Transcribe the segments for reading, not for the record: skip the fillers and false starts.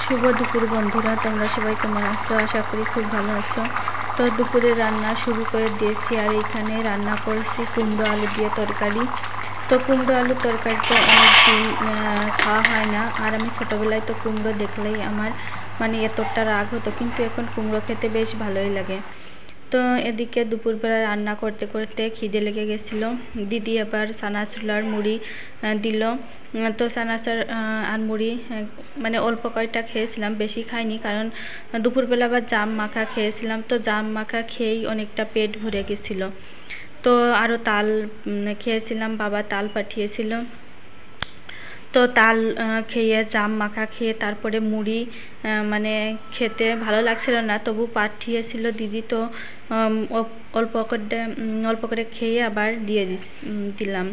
শুভ দুপুর বন্ধুরা, তোমরা সবাই কেমন আছো? আশা করি খুব ভালো আছো। তো দুপুরে রান্না শুরু করে দিয়েছি, আর এখানে রান্না করেছি কুমড়ো আলু দিয়ে তরকারি। তো কুমড়ো আলু তরকারিটা অনেকদিন খাওয়া হয় না, আর আমি ছোটোবেলায় তো কুমড়ো দেখলেই আমার মানে এতটা রাগ হতো, কিন্তু এখন কুমড়ো খেতে বেশ ভালোই লাগে। তো এদিকে দুপুরবেলা রান্না করতে করতে খিদে লেগে গেছিলো। দিদি আবার চানাচুর আর মুড়ি দিল। তো চানাচুর আর মুড়ি মানে অল্প কয়টা খেয়েছিলাম, বেশি খাইনি, কারণ দুপুরবেলা আবার জাম মাখা খেয়েছিলাম। তো জাম মাখা খেয়েই অনেকটা পেট ভরে গেছিলো। তো আরও তাল খেয়েছিলাম, বাবা তাল পাঠিয়েছিল। তো তাল খেয়ে জাম মাখা খেয়ে তারপরে মুড়ি মানে খেতে ভালো লাগছিল না, তবু পাঠিয়েছিল দিদি। তো অল্প করে খেয়ে আবার দিয়ে দিলাম।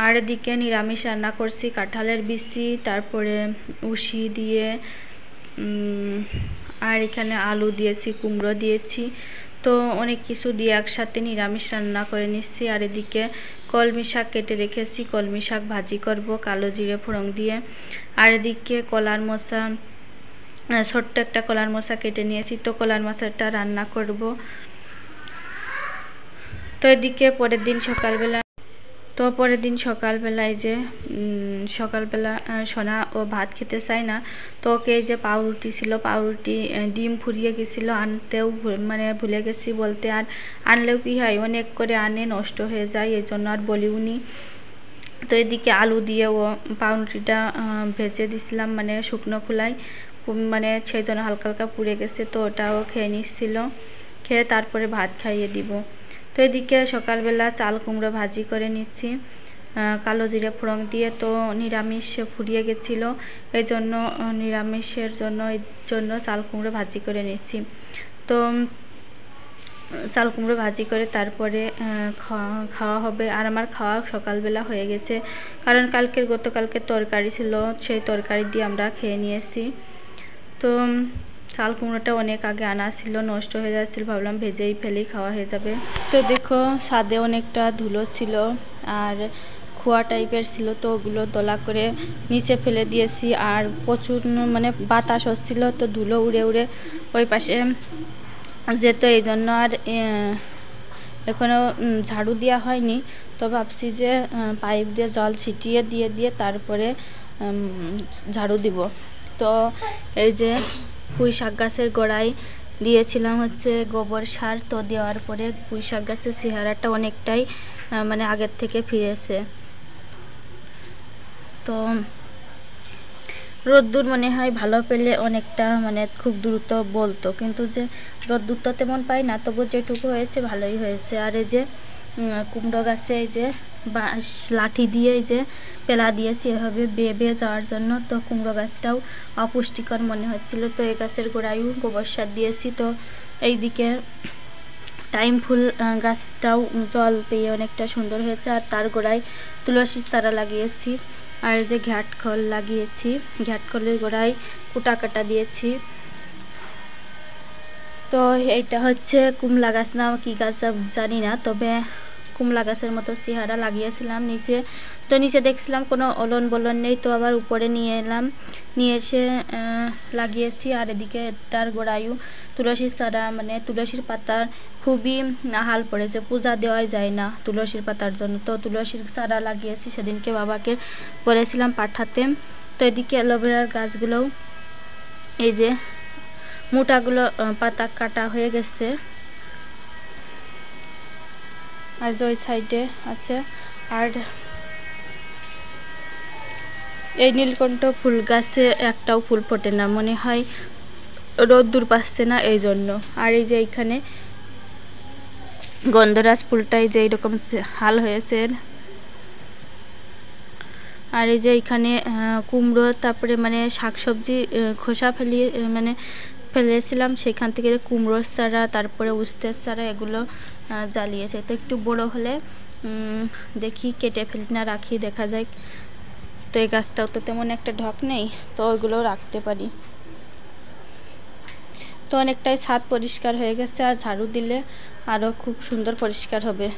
আর এদিকে নিরামিষ রান্না করছি কাঁঠালের বিচি, তারপরে উশি দিয়ে, আর এখানে আলু দিয়েছি, কুমড়ো দিয়েছি। তো অনেক কিছু দিয়ে একসাথে নিরামিষ রান্না করে নিচ্ছি। আর এদিকে কলমি শাক কেটে রেখেছি, কলমি শাক ভাজি করব কালো জিরে ফোড়ন দিয়ে। আর এদিকে কলার মোচা, ছোট্ট একটা কলার মোচা কেটে নিয়েছি, তো কলার মোচাটা রান্না করব। তো এদিকে পরের দিন সকালবেলায় যে সকালবেলা সোনা ও ভাত খেতে চায় না, তো ওকে এই যে পাউরুটি ছিল, পাউরুটি ডিম ফুরিয়ে গেছিলো, আনতেও মানে ভুলে গেছি বলতে। আর আনলেও কি হয়, অনেক করে আনে, নষ্ট হয়ে যায়, এই জন্য আর বলিউনি। তো এদিকে আলু দিয়ে ও পাউরুটিটা ভেজে দিছিলাম, মানে শুকনো খোলায়, মানে সেই জন্য হালকা হালকা পুড়ে গেছে। তো ওটাও খেয়ে নিচ্ছিল, খেয়ে তারপরে ভাত খাইয়ে দিব। তো এদিকে সকালবেলা চাল কুমড়ো ভাজি করে নিচ্ছি কালো জিরে ফোড়ন দিয়ে। তো নিরামিষ ফুরিয়ে গেছিলো, এই জন্য নিরামিষের জন্য চাল কুমড়ো ভাজি করে নিচ্ছি। তো চাল কুমড়ো ভাজি করে তারপরে খাওয়া হবে। আর আমার খাওয়া সকালবেলা হয়ে গেছে, কারণ গতকালকের তরকারি ছিল, সেই তরকারি দিয়ে আমরা খেয়ে নিয়েছি। তো চাল কুমড়োটা অনেক আগে আনা ছিল, নষ্ট হয়ে যাচ্ছিল, ভাবলাম ভেজেই ফেলি, খাওয়া হয়ে যাবে। তো দেখো ছাদে অনেকটা ধুলো ছিল আর খোয়া টাইপের ছিল, তো ওগুলো দলা করে নিচে ফেলে দিয়েছি। আর প্রচুর মানে বাতাস হচ্ছিল, তো ধুলো উড়ে উড়ে ওই পাশে যেত, এই জন্য আর এখনও ঝাড়ু দেওয়া হয়নি। তো ভাবছি যে পাইপ দিয়ে জল ছিটিয়ে দিয়ে তারপরে ঝাড়ু দিব। তো এই যে পুঁই শাক গাছের গোড়ায় দিয়েছিলাম হচ্ছে গোবর সার, তো দেওয়ার পরে পুঁই শাক গাছের চেহারাটা অনেকটাই মানে আগের থেকে ফিরেছে। তো রোদ্দুর মনে হয় ভালো পেলে অনেকটা মানে খুব দ্রুত বলতো, কিন্তু যে রোদ্দুর তো তেমন পাই না, তবু যেটুকু হয়েছে ভালোই হয়েছে। আর এই যে কুমড়ো গাছে এই যে লাঠি দিয়ে এই যে পেলা দিয়েছি এভাবে বেয়ে যাওয়ার জন্য। তো কুমড়ো গাছটাও অপুষ্টিকর মনে হচ্ছিল, তো এই গাছের গোড়ায়ও গোবর সার দিয়েছি। তো এইদিকে টাইম ফুল গাছটাও জল পেয়ে অনেকটা সুন্দর হয়েছে, আর তার গোড়ায় তুলসীর চারা লাগিয়েছি। আর এই যে ঘাটখল লাগিয়েছি, ঘাটখলের গোড়ায় কুটা কাটা দিয়েছি। তো এইটা হচ্ছে কুমলা গাছ না কি গাছ জানি না, তবে কুমলা গাছের মতো চেহারা লাগিয়েছিলাম নিচে। তো নিচে দেখছিলাম কোনো অলন বলন নেই, তো আবার উপরে নিয়ে এলাম, নিয়ে এসে লাগিয়েছি। আর এদিকে তার গোড়ায়ও তুলসীর চারা, মানে তুলসীর পাতার খুবই হাল পড়েছে, পূজা দেওয়াই যায় না তুলসীর পাতার জন্য। তো তুলসীর চারা লাগিয়েছি, সেদিনকে বাবাকে বলেছিলাম পাঠাতে। তো এদিকে অ্যালোভেরার গাছগুলোও এই যে মোটাগুলো পাতা কাটা হয়ে গেছে, আর যে ওই সাইডে আছে। আর এই নীলকণ্ঠ ফুল গাছে একটাও ফুল ফোটে না, মনে হয় রোদ্দুর পাচ্ছে না, এই জন্য। আর এই যে এইখানে গন্ধরাজ ফুলটাই যে এইরকম হাল হয়েছে। আর এই যে এইখানে কুমড়ো, তারপরে মানে শাকসবজি খোসা ফেলেছিলাম, সেখান থেকে কুমড়োর চারা, তারপরে উস্তের চারা, এগুলো জ্বালিয়েছে। তো একটু বড় হলে দেখি কেটে ফেলি না রাখি, দেখা যায়। তো এই গাছটাও তো তেমন একটা ঢক নেই, তো ওইগুলো রাখতে পারি। তো অনেকটাই ছাদ পরিষ্কার হয়ে গেছে, আর ঝাড়ু দিলে আরও খুব সুন্দর পরিষ্কার হবে।